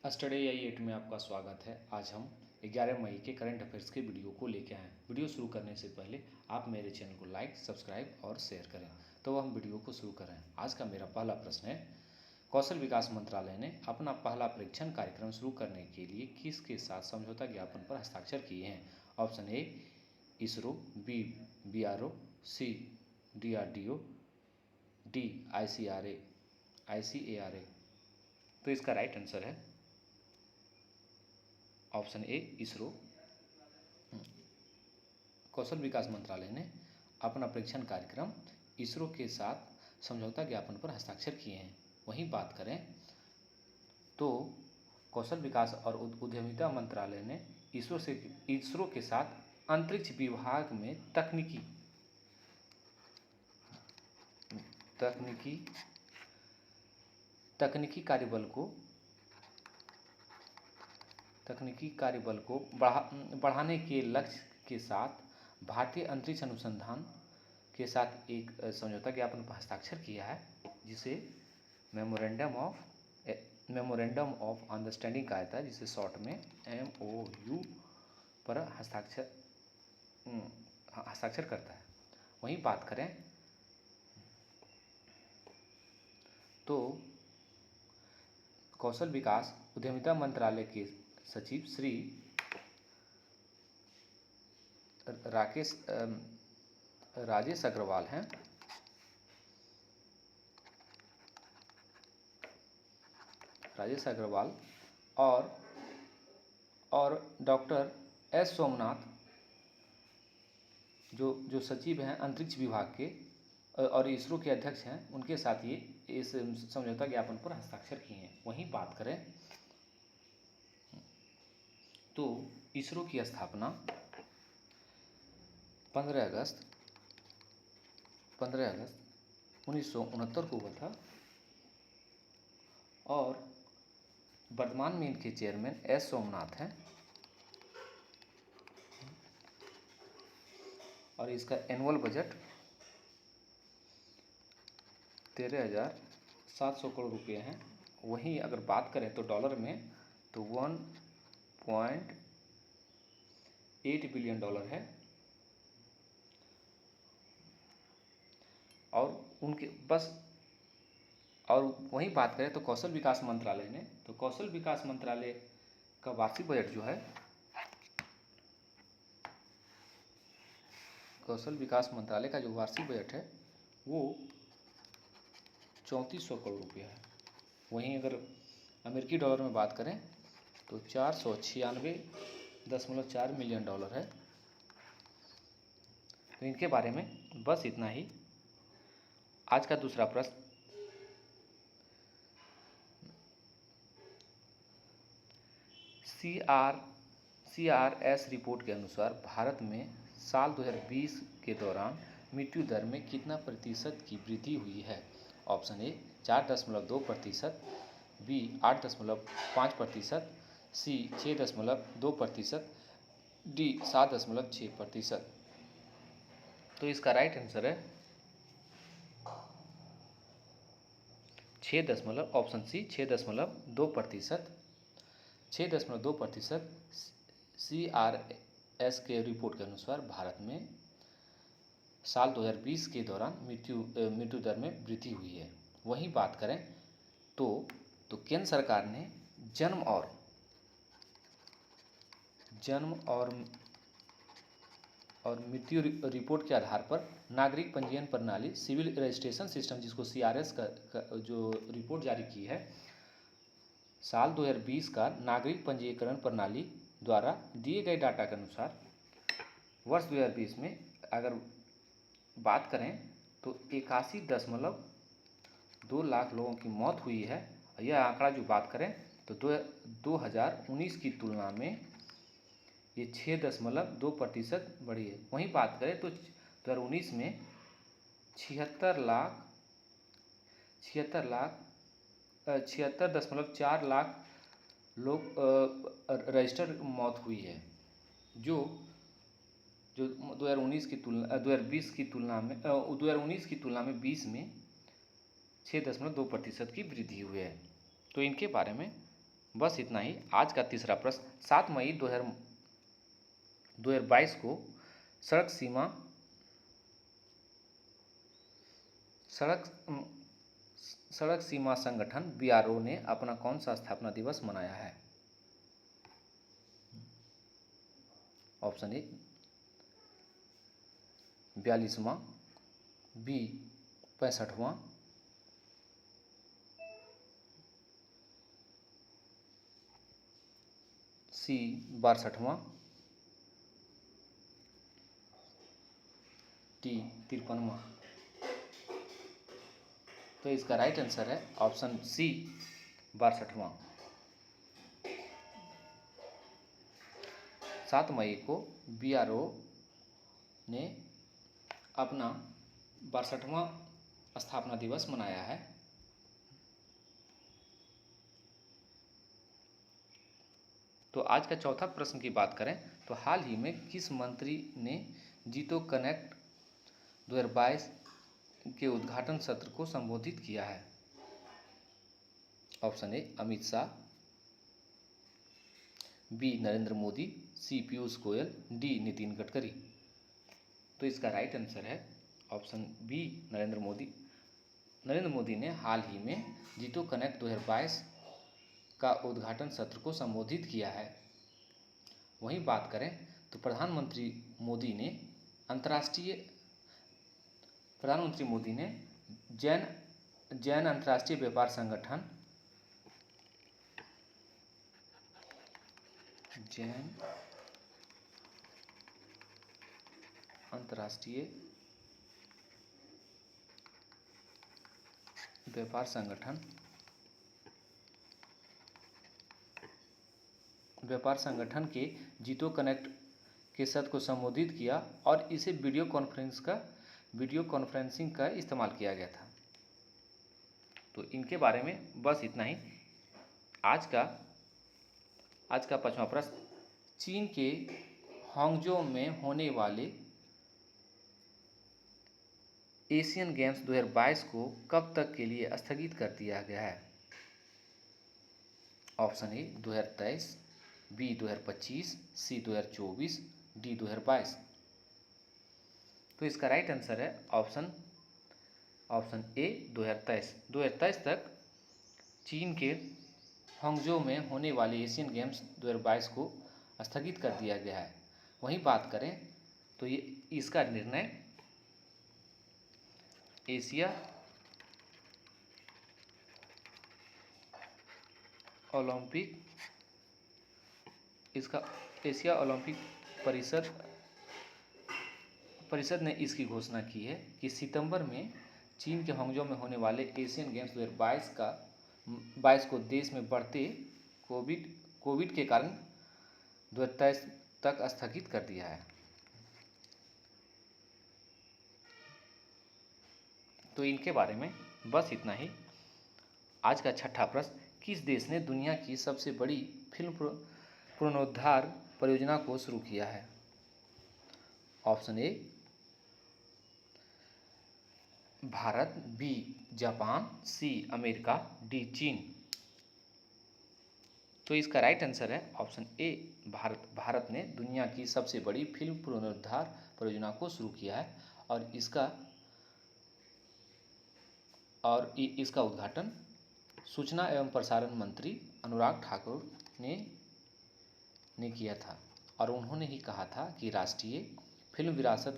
Study AI 8 में आपका स्वागत है। आज हम 11 मई के करंट अफेयर्स के वीडियो को लेकर आए हैं। वीडियो शुरू करने से पहले आप मेरे चैनल को लाइक, सब्सक्राइब और शेयर करें। तो हम वीडियो को शुरू करें। आज का मेरा पहला प्रश्न है, कौशल विकास मंत्रालय ने अपना पहला परीक्षण कार्यक्रम शुरू करने के लिए किसके साथ समझौता ज्ञापन पर हस्ताक्षर किए हैं? Option A ISRO, B BRO, C DRDO, D ICARA। तो इसका राइट आंसर है ऑप्शन ए इसरो। कौशल विकास मंत्रालय ने अपना परीक्षण कार्यक्रम इसरो के साथ समझौता ज्ञापन पर हस्ताक्षर किए हैं। वहीं बात करें तो कौशल विकास और उद्यमिता मंत्रालय ने इसरो के साथ अंतरिक्ष विभाग में तकनीकी कार्यबल को बढ़ाने के लक्ष्य के साथ भारतीय अंतरिक्ष अनुसंधान के साथ एक समझौता ज्ञापन पर हस्ताक्षर किया है, जिसे मेमोरेंडम ऑफ अंडरस्टैंडिंग कहा जाता है, जिसे शॉर्ट में MOU पर हस्ताक्षर करता है। वहीं बात करें तो कौशल विकास उद्यमिता मंत्रालय के सचिव श्री राजेश अग्रवाल हैं। राजेश अग्रवाल और डॉक्टर S सोमनाथ जो सचिव हैं अंतरिक्ष विभाग के और इसरो के अध्यक्ष हैं, उनके साथ ये इस समझौता ज्ञापन पर हस्ताक्षर किए हैं। वहीं बात करें तो इसरो की स्थापना 15 अगस्त 1969 को हुआ था और वर्तमान में इनके चेयरमैन S सोमनाथ हैं और इसका एनुअल बजट 13,700 करोड़ रुपये हैं। वहीं अगर बात करें तो डॉलर में तो 1.8 बिलियन डॉलर है। और वहीं बात करें तो कौशल विकास मंत्रालय का वार्षिक बजट जो है, कौशल विकास मंत्रालय का जो वार्षिक बजट है वो 3400 करोड़ रुपया है। वहीं अगर अमेरिकी डॉलर में बात करें तो 496.4 मिलियन डॉलर है। तो इनके बारे में बस इतना ही। आज का दूसरा प्रश्न, CRS रिपोर्ट के अनुसार भारत में साल 2020 के दौरान मृत्यु दर में कितना प्रतिशत की वृद्धि हुई है? Option A 4.2%, B 8.5%, C 6.2%, D 7.6%। तो इसका राइट आंसर है ऑप्शन सी 6.2%। 6.2% CRS के रिपोर्ट के अनुसार भारत में साल 2020 के दौरान मृत्यु दर में वृद्धि हुई है। वहीं बात करें तो केंद्र सरकार ने जन्म और मृत्यु रिपोर्ट के आधार पर नागरिक पंजीयन प्रणाली सिविल रजिस्ट्रेशन सिस्टम, जिसको CRS का जो रिपोर्ट जारी की है, साल 2020 का नागरिक पंजीकरण प्रणाली द्वारा दिए गए डाटा के अनुसार वर्ष 2020 में अगर बात करें तो 81.2 लाख लोगों की मौत हुई है। यह आंकड़ा जो बात करें तो 2019 की तुलना में ये 6.2% बढ़ी है। वहीं बात करें तो 2019 में 76.4 लाख लोग रजिस्टर्ड मौत हुई है, जो 2019 की तुलना में 20 में 6.2% की वृद्धि हुई है। तो इनके बारे में बस इतना ही। आज का तीसरा प्रश्न, 7 मई 2022 को सड़क सीमा संगठन बीआरओ ने अपना कौन सा स्थापना दिवस मनाया है? ऑप्शन ए 42वां, बी 65वां, सी 62वां, डी 53वां। तो इसका राइट आंसर है ऑप्शन सी 62वां। 7 मई को बीआरओ ने अपना 62वां स्थापना दिवस मनाया है। तो आज का चौथा प्रश्न की बात करें तो हाल ही में किस मंत्री ने जितो कनेक्ट 2022 के उद्घाटन सत्र को संबोधित किया है? Option A Amit Shah, B Narendra Modi, C Piyush Goyal, D Nitin Gadkari. तो इसका राइट आंसर है ऑप्शन बी नरेंद्र मोदी। नरेंद्र मोदी ने हाल ही में जितो कनेक्ट 2022 का उद्घाटन सत्र को संबोधित किया है। वहीं बात करें तो प्रधानमंत्री मोदी ने जैन अंतर्राष्ट्रीय व्यापार संगठन जैन अंतर्राष्ट्रीय व्यापार संगठन के जितो कनेक्ट के सत्र को संबोधित किया और इसे वीडियो कॉन्फ्रेंसिंग का इस्तेमाल किया गया था। तो इनके बारे में बस इतना ही। आज का 5वां प्रश्न, चीन के हांगझो में होने वाले एशियन गेम्स 2022 को कब तक के लिए स्थगित कर दिया गया है? Option A 2023, B 2025, C 2024, D 2022। तो इसका राइट आंसर है ऑप्शन ए 2023 तक चीन के हांगझो में होने वाले एशियन गेम्स 2022 को स्थगित कर दिया गया है। वहीं बात करें तो ये इसका निर्णय एशिया ओलंपिक परिषद ने इसकी घोषणा की है कि सितंबर में चीन के हांगझो में होने वाले एशियन गेम्स 2022 को देश में बढ़ते कोविड के कारण 2023 तक स्थगित कर दिया है। तो इनके बारे में बस इतना ही। आज का छठा प्रश्न, किस देश ने दुनिया की सबसे बड़ी फिल्म पुनरुद्धार परियोजना को शुरू किया है? Option A Bharat, B Japan, C America, D चीन। तो इसका राइट आंसर है ऑप्शन ए भारत ने दुनिया की सबसे बड़ी फिल्म पुनरुद्धार परियोजना को शुरू किया है और इसका उद्घाटन सूचना एवं प्रसारण मंत्री अनुराग ठाकुर ने किया था और उन्होंने ही कहा था कि राष्ट्रीय फिल्म विरासत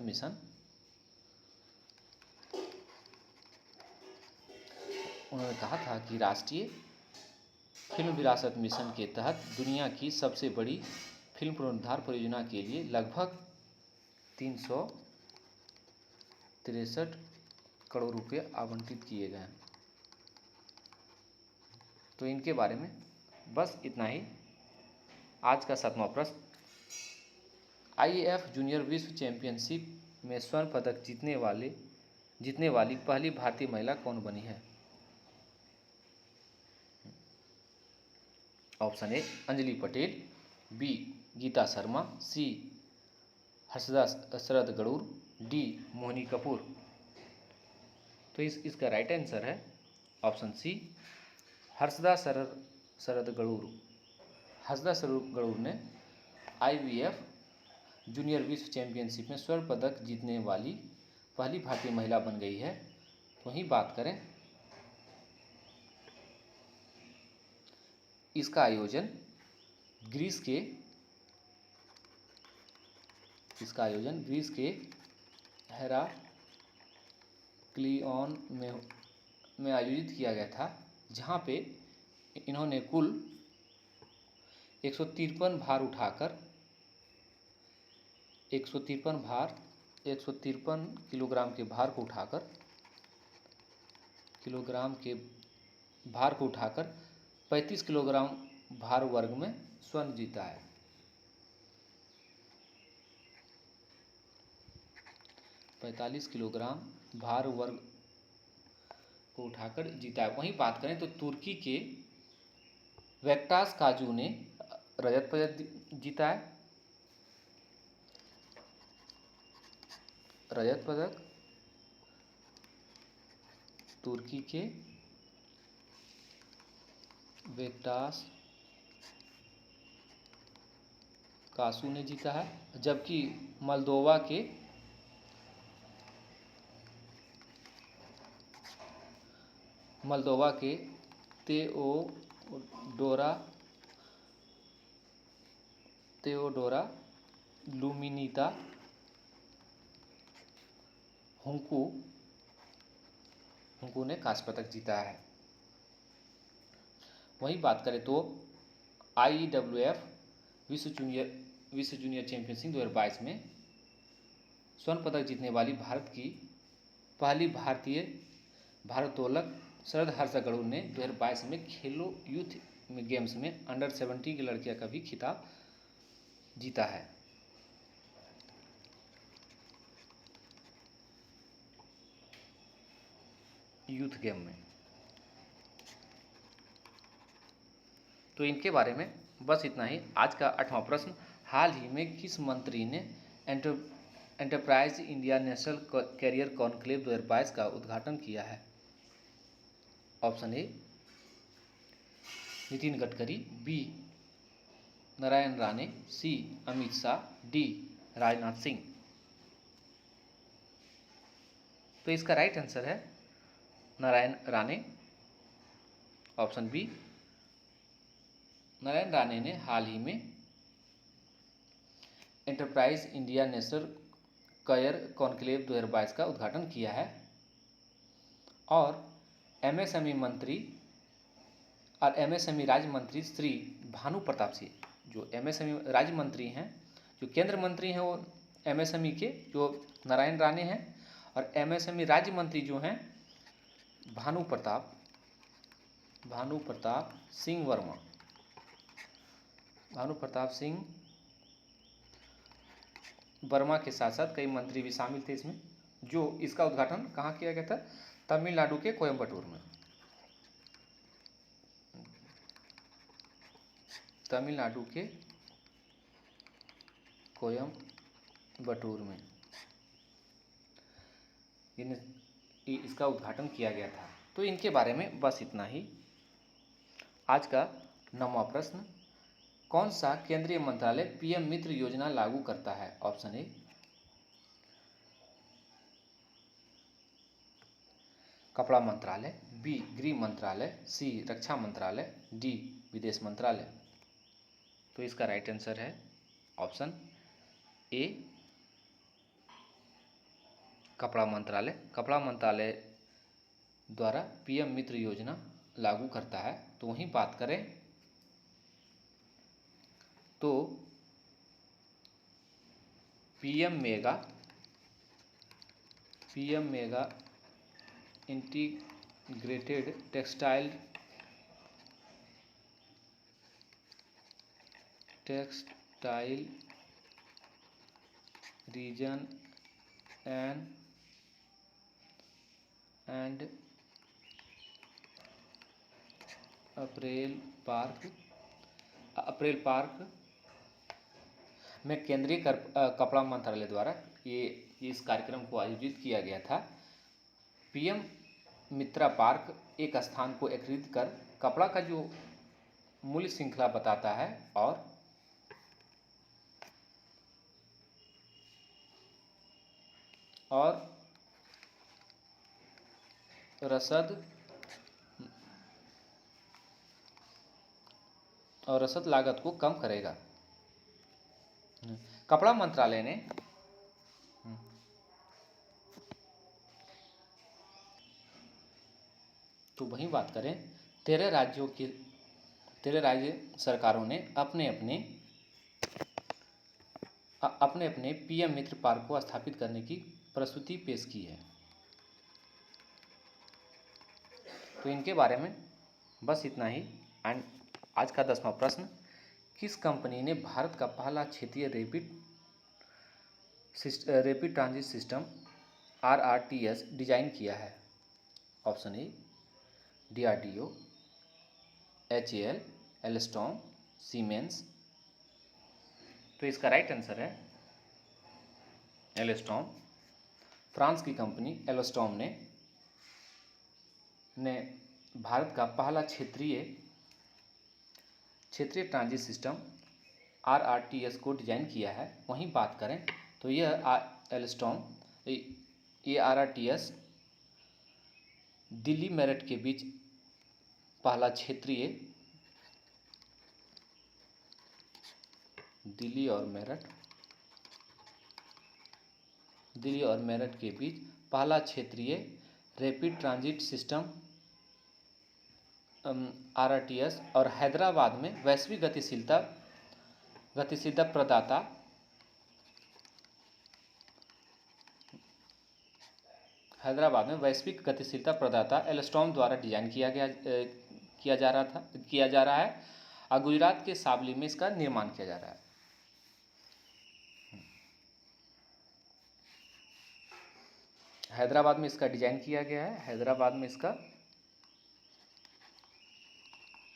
मिशन के तहत दुनिया की सबसे बड़ी फिल्म पुनरुद्धार परियोजना के लिए लगभग 363 करोड़ रुपए आवंटित किए गए। तो इनके बारे में बस इतना ही। आज का 7वां प्रश्न, आईएएफ जूनियर विश्व चैंपियनशिप में स्वर्ण पदक जीतने वाली पहली भारतीय महिला कौन बनी है? Option A Anjali Patel, B Geeta Sharma, C Harshada Sharad Garud, D Mohini Kapoor. तो इसका राइट आंसर है ऑप्शन सी हर्षदा शरद गरूर हंसदा शरद गरूर ने IBF जूनियर विश्व चैंपियनशिप में स्वर्ण पदक जीतने वाली पहली भारतीय महिला बन गई है। वहीं बात करें इसका आयोजन ग्रीस के हेराक्लियन में आयोजित किया गया था, जहां पे इन्होंने कुल 153 किलोग्राम के भार को उठाकर 35 किलोग्राम भार वर्ग में स्वर्ण जीता है। 45 किलोग्राम भार वर्ग को उठाकर जीता है। वहीं बात करें तो तुर्की के वेक्टास काजू ने रजत पदक जीता है। रजत पदक तुर्की के वेक्टास कासू ने जीता है, जबकि मोल्दोवा के तेओडोरा लुमिनीता हुंकू ने कांस्य पदक जीता है। वहीं बात करें तो IWF विश्व जूनियर चैंपियनशिप 2022 में स्वर्ण पदक जीतने वाली भारत की पहली भारतीय भारोत्तोलक शरद हर्ष गरूर ने 2022 में खेलो यूथ गेम्स में अंडर 17 की लड़कियों का भी खिताब जीता है। यूथ गेम में तो इनके बारे में बस इतना ही। आज का 8वां प्रश्न, हाल ही में किस मंत्री ने enterprise India national career conclave 2022 का उद्घाटन किया है? Option A Nitin Gadkari, B Narayan Rane, C Amit Shah, D Rajnath Singh. तो इसका राइट आंसर है नारायण राणे, ऑप्शन बी। नारायण राणे ने हाल ही में enterprise India national career conclave 2022 का उद्घाटन किया है। और MSME मंत्री और MSME राज्य मंत्री श्री भानु प्रताप सिंह, जो MSME राज्य मंत्री हैं, जो केंद्र मंत्री हैं वो MSME के जो नारायण राणे हैं, और MSME राज्य मंत्री जो हैं भानु प्रताप सिंह वर्मा। भानु प्रताप सिंह वर्मा के साथ साथ कई मंत्री भी शामिल थे इसमें। जो इसका उद्घाटन कहाँ किया गया था? तमिलनाडु के कोयम्बटूर में। तमिलनाडु के कोयम्बटूर में इसका उद्घाटन किया गया था। तो इनके बारे में बस इतना ही। आज का 9वां प्रश्न, कौन सा केंद्रीय मंत्रालय PM मित्र योजना लागू करता है? ऑप्शन ए कपड़ा मंत्रालय, बी गृह मंत्रालय, सी रक्षा मंत्रालय, डी विदेश मंत्रालय। तो इसका राइट आंसर है ऑप्शन ए कपड़ा मंत्रालय। कपड़ा मंत्रालय द्वारा PM मित्र योजना लागू करता है। तो वहीं बात करें तो PM mega integrated textile reason and April park में केंद्रीय कपड़ा मंत्रालय द्वारा ये इस कार्यक्रम को आयोजित किया गया था। PM मित्रा पार्क एक स्थान को एकीकृत कर कपड़ा का जो मूल्य श्रृंखला बताता है और रसद लागत को कम करेगा। कपड़ा मंत्रालय ने तो वहीं बात करें, 13 राज्य सरकारों ने अपने अपने पीएम मित्र पार्क को स्थापित करने की प्रस्तुति पेश की है। तो इनके बारे में बस इतना ही। एंड आज का 10वां प्रश्न, किस कंपनी ने भारत का पहला क्षेत्रीय rapid transit system RRTS design किया है? ऑप्शन ए DRDO, HAL, एल्स्टॉम, सीमेंस। तो इसका राइट आंसर है एल्स्टॉम। फ्रांस की कंपनी एल्स्टॉम ने भारत का पहला क्षेत्रीय ट्रांजिट सिस्टम RRTS को डिजाइन किया है। वहीं बात करें तो यह एल्स्टॉम ये RRTS दिल्ली मेरठ के बीच पहला क्षेत्रीय दिल्ली और मेरठ के बीच पहला क्षेत्रीय रैपिड ट्रांजिट सिस्टम RRTS और हैदराबाद में वैश्विक गतिशीलता प्रदाता एल्स्टॉम द्वारा डिजाइन किया जा रहा है और गुजरात के सावली में इसका निर्माण किया जा रहा है। हैदराबाद में इसका डिजाइन किया गया है। हैदराबाद में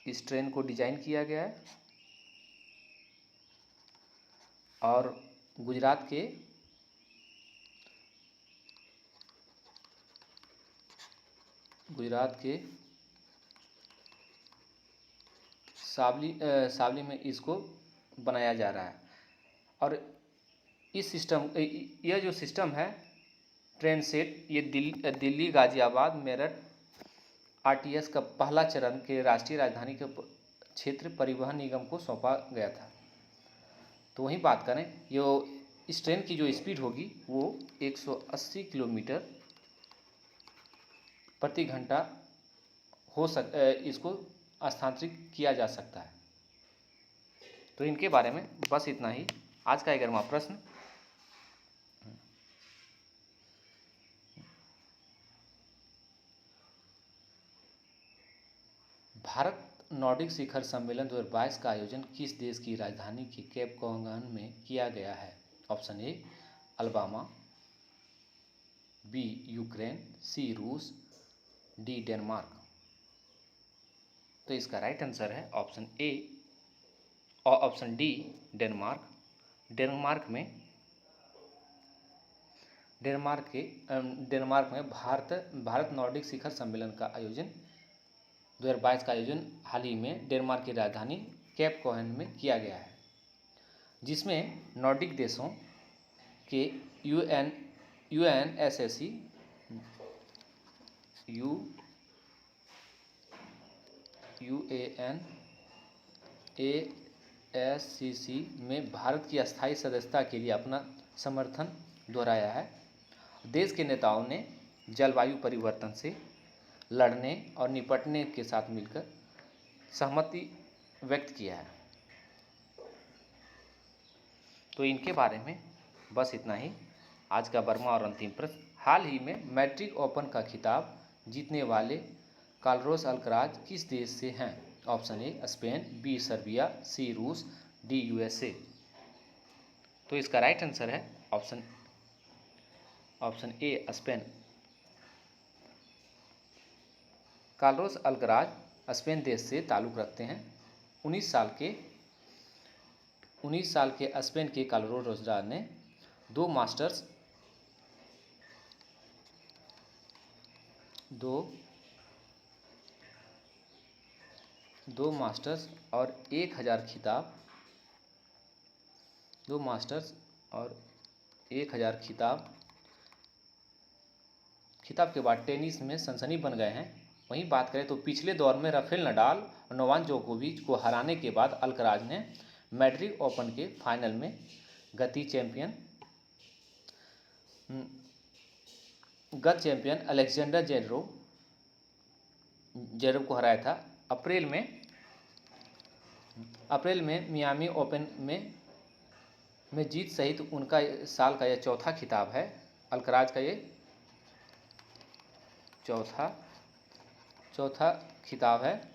इस ट्रेन को डिजाइन किया गया है और गुजरात के सावली में इसको बनाया जा रहा है। और इस सिस्टम यह जो सिस्टम है ट्रेन सेट, ये दिल्ली गाजियाबाद मेरठ RTS का पहला चरण के राष्ट्रीय राजधानी के क्षेत्र परिवहन निगम को सौंपा गया था। तो वहीं बात करें, इस ट्रेन की जो स्पीड होगी वो 180 किलोमीटर प्रति घंटा इसको स्थानांतरित किया जा सकता है। तो इनके बारे में बस इतना ही। आज का 11वां प्रश्न, भारत नॉर्डिक शिखर सम्मेलन 2022 का आयोजन किस देश की राजधानी के केप कांगन में किया गया है? Option A Alabama, B Ukraine, C रूस, डी डेनमार्क। तो इसका राइट आंसर है ऑप्शन डी डेनमार्क। डेनमार्क में भारत नॉर्डिक शिखर सम्मेलन का आयोजन 2022 का आयोजन हाल ही में डेनमार्क की राजधानी केप कांगन में किया गया है, जिसमें नॉर्डिक देशों के UNASCC में भारत की अस्थायी सदस्यता के लिए अपना समर्थन दोहराया है। देश के नेताओं ने जलवायु परिवर्तन से लड़ने और निपटने के साथ मिलकर सहमति व्यक्त किया है। तो इनके बारे में बस इतना ही। आज का 12वां और अंतिम प्रश्न, हाल ही में मैड्रिड ओपन का खिताब जीतने वाले कार्लोस अल्कराज किस देश से हैं? Option A Spain, B Serbia, C रूस, डी USA। तो इसका राइट आंसर है option A Spain. Carlos Alcaraz Spain देश से ताल्लुक़ रखते हैं। 19 साल के स्पेन के कार्लोस अल्कराज ने 2 मास्टर्स 2 मास्टर्स और 1000 खिताब, 2 मास्टर्स और 1000 खिताब। खिताब के बाद टेनिस में सनसनी बन गए हैं। वहीं बात करें तो पिछले दौर में राफेल नडाल और नोवाक जोकोविच को हराने के बाद अल्कराज ने मैड्रिड ओपन के फाइनल में गत चैंपियन अलेक्जेंडर जेरेव को हराया था। अप्रैल में मियामी ओपन में जीत सहित उनका साल का यह चौथा खिताब है। अल्कराज का ये चौथा खिताब है।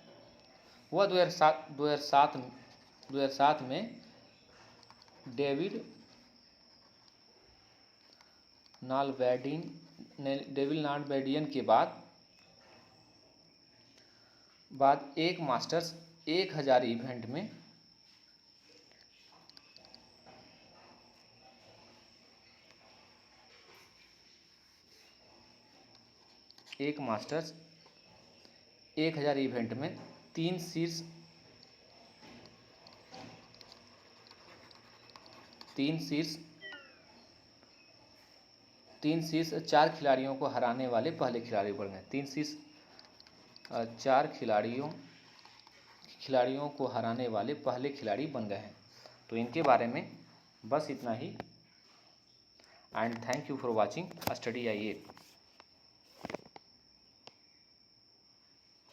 वह 2007 में डेविड नालबैंडियन के बाद एक मास्टर्स 1000 इवेंट में तीन शीर्ष 4 खिलाड़ियों को हराने वाले पहले खिलाड़ी बन गए। 3 शीर्ष 4 खिलाड़ियों को हराने वाले पहले खिलाड़ी बन गए हैं। तो इनके बारे में बस इतना ही। And thank you for watching study IAS।